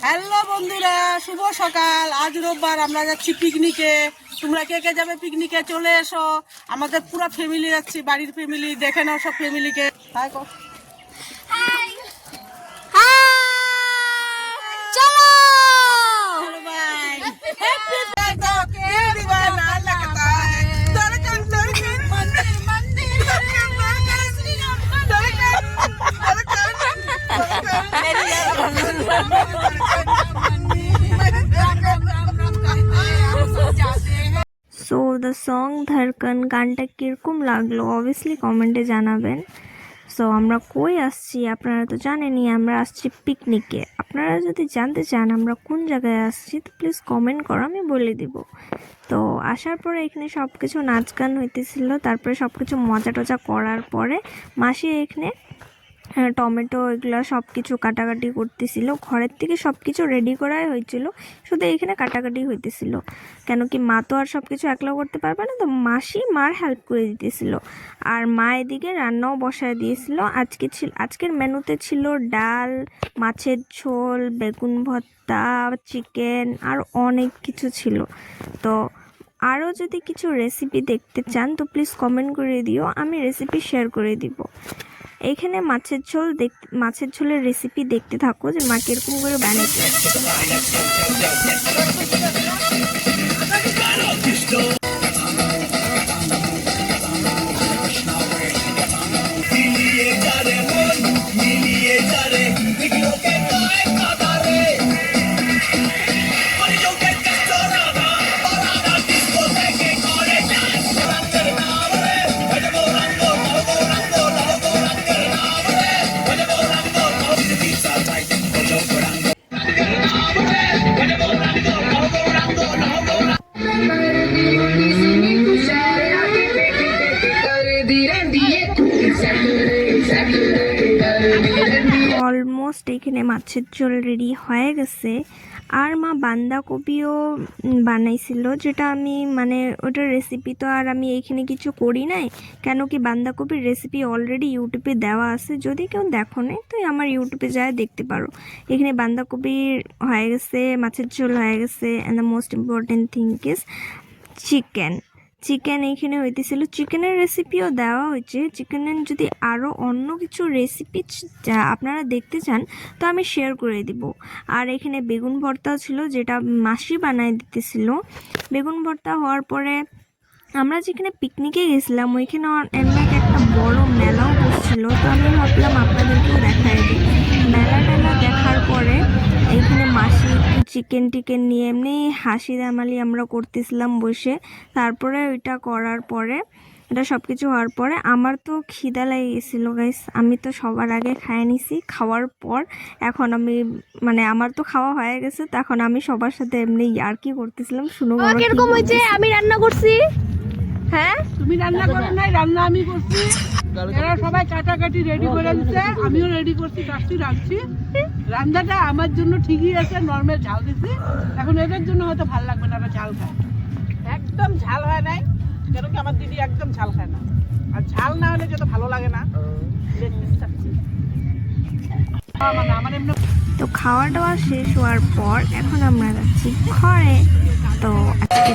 Hello বন্ধুরা, শুভ সকাল। আজ রোববার, আমরা যাচ্ছি পিকনিকে। তোমরা কে কে যাবে পিকনিকে? চলে এসো। আমাদের পুরো ফ্যামিলি যাচ্ছি, বাড়ির ফ্যামিলি। দেখে নাও সব ফ্যামিলিকে। সো দ্য সং ধড়কন গানটা কীরকম লাগলো অবভিয়াসলি কমেন্টে জানাবেন। সো আমরা কই আসছি আপনারা তো জানেনই, আমরা আসছি পিকনিকে। আপনারা যদি জানতে চান আমরা কোন জায়গায় আসছি তো প্লিজ কমেন্ট করো, আমি বলে দিব। তো আসার পরে এখানে সব কিছু নাচ গান হইতেছিল, তারপরে সব কিছু মজা টজা করার পরে মাসি এখানে টমেটো এগুলো সব কিছু কাটাকাটি করতেছিল। ঘরের থেকে সব কিছু রেডি করাই হয়েছিল, শুধু এখানে কাটাকাটি হইতেছিল। কেন কি মা তো আর সব কিছু একলা করতে পারবে না, তো মাসি মার হেল্প করে দিতেছিল। আর মা এদিকে রান্নাও বসায় দিয়েছিল। আজকের মেনুতে ছিল ডাল, মাছের ঝোল, বেগুন ভর্তা, চিকেন আর অনেক কিছু ছিল। তো আরও যদি কিছু রেসিপি দেখতে চান তো প্লিজ কমেন্ট করে দিও, আমি রেসিপি শেয়ার করে দিব। এইখানে মাছের ঝোলের রেসিপি দেখতে থাকো যে মা কিরকম করে বানিয়েছে। অলমোস্ট এখানে মাছের ঝোল রেডি হয়ে গেছে। আর মা বাঁধাকপিও বানাইছিল, যেটা আমি ওটার রেসিপি তো আর আমি এইখানে কিছু করি নাই। কেন কি বাঁধাকপির রেসিপি অলরেডি ইউটিউবে দেওয়া আছে, যদি কেউ দেখো নাই তো আমার ইউটিউবে যায় দেখতে পারো। এখানে বাঁধাকপি হয়ে গেছে, মাছের ঝোল হয়ে গেছে, and the most important thing is chicken এইখানে হইতেছিল। চিকেনের রেসিপিও দেওয়া হয়েছে। চিকেনের যদি আরও অন্য কিছু রেসিপি আপনারা দেখতে চান তো আমি শেয়ার করে দিব। আর এখানে বেগুন ভর্তাও ছিল, যেটা মাসি বানাই দিতেছিল। বেগুন ভর্তা হওয়ার পরে আমরা যেখানে পিকনিকে গেছিলাম ওইখানে অনেক একটা বড় মেলাও বসছিল, তো আমি ভাবলাম আপনাদেরকেও দেখাই দিই। মেলা টেলা দেখার পরে এইখানে মাসি চিকেন টিকেন নিয়ে এমনি হাসি দামালি আমরা করতেছিলাম বসে। তারপরে ওইটা করার পরে এটা সব কিছু হওয়ার পরে আমার তো খিদা লেগে গেছিলো গাইস। আমি তো সবার আগে খাইয়ে নিছি। খাওয়ার পর এখন আমি আমার তো খাওয়া হয়ে গেছে, তো এখন আমি সবার সাথে এমনি ইয়ার্কি করতেছিলাম। শুনো কিরকম হয়েছে, আমি রান্না করছি। হ্যাঁ তুমি রান্না করো নাই, রান্না আমি করছি। এরা সবাই কাটাকাটি রেডি করে দিচ্ছে, আমিও রেডি করছি, কাটছি, রাখছি। রান্নাটা আমার জন্য ঠিকই আছে, নর্মাল ঝাল দিচ্ছি। এখন এদের জন্য হয়তো ভালো লাগবে না, ঝাল খায়। একদম ঝাল হয় নাই, কেন কি আমার দিদি একদম ঝাল খায় না। আর ঝাল না হলে যেটা ভালো লাগে না। তো খাওয়া দাওয়া শেষ হওয়ার পর এখন আমরা যাচ্ছি ঘরে। তো আজকে